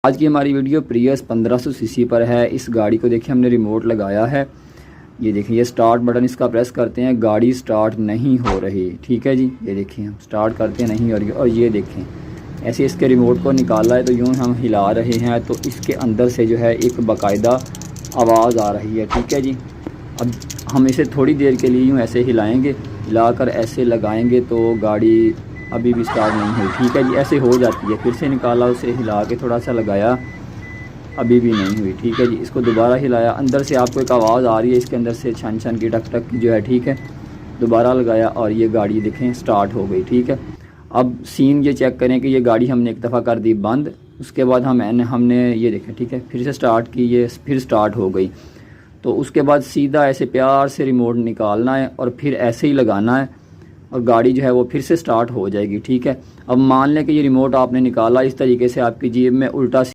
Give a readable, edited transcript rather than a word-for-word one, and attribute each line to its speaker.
Speaker 1: आज की हमारी वीडियो प्रियस 1500 सीसी पर है। इस गाड़ी को देखिए हमने रिमोट लगाया है। ये देखिए ये स्टार्ट बटन इसका प्रेस करते हैं, गाड़ी स्टार्ट नहीं हो रही। ठीक है जी, ये देखिए हम स्टार्ट करते हैं नहीं हो रही। और ये देखें ऐसे इसके रिमोट को निकाला है तो यूँ हम हिला रहे हैं तो इसके अंदर से जो है एक बाकायदा आवाज़ आ रही है। ठीक है जी, अब हम इसे थोड़ी देर के लिए यूँ ऐसे हिलाएँगे, हिलाकर ऐसे लगाएँगे तो गाड़ी अभी भी स्टार्ट नहीं हुई। ठीक है जी, ऐसे हो जाती है। फिर से निकाला, उसे हिला के थोड़ा सा लगाया, अभी भी नहीं हुई। ठीक है जी, इसको दोबारा हिलाया, अंदर से आपको एक आवाज़ आ रही है इसके अंदर से छन छन की, टक टक की जो है। ठीक है, दोबारा लगाया और ये गाड़ी देखें स्टार्ट हो गई। ठीक है, अब सीन ये चेक करें कि ये गाड़ी हमने एक दफ़ा कर दी बंद, उसके बाद हमने ये देखें। ठीक है, फिर से स्टार्ट की, ये फिर स्टार्ट हो गई। तो उसके बाद सीधा ऐसे प्यार से रिमोट निकालना है और फिर ऐसे ही लगाना है और गाड़ी जो है वो फिर से स्टार्ट हो जाएगी। ठीक है, अब मान लें कि ये रिमोट आपने निकाला, इस तरीके से आपकी जेब में उल्टा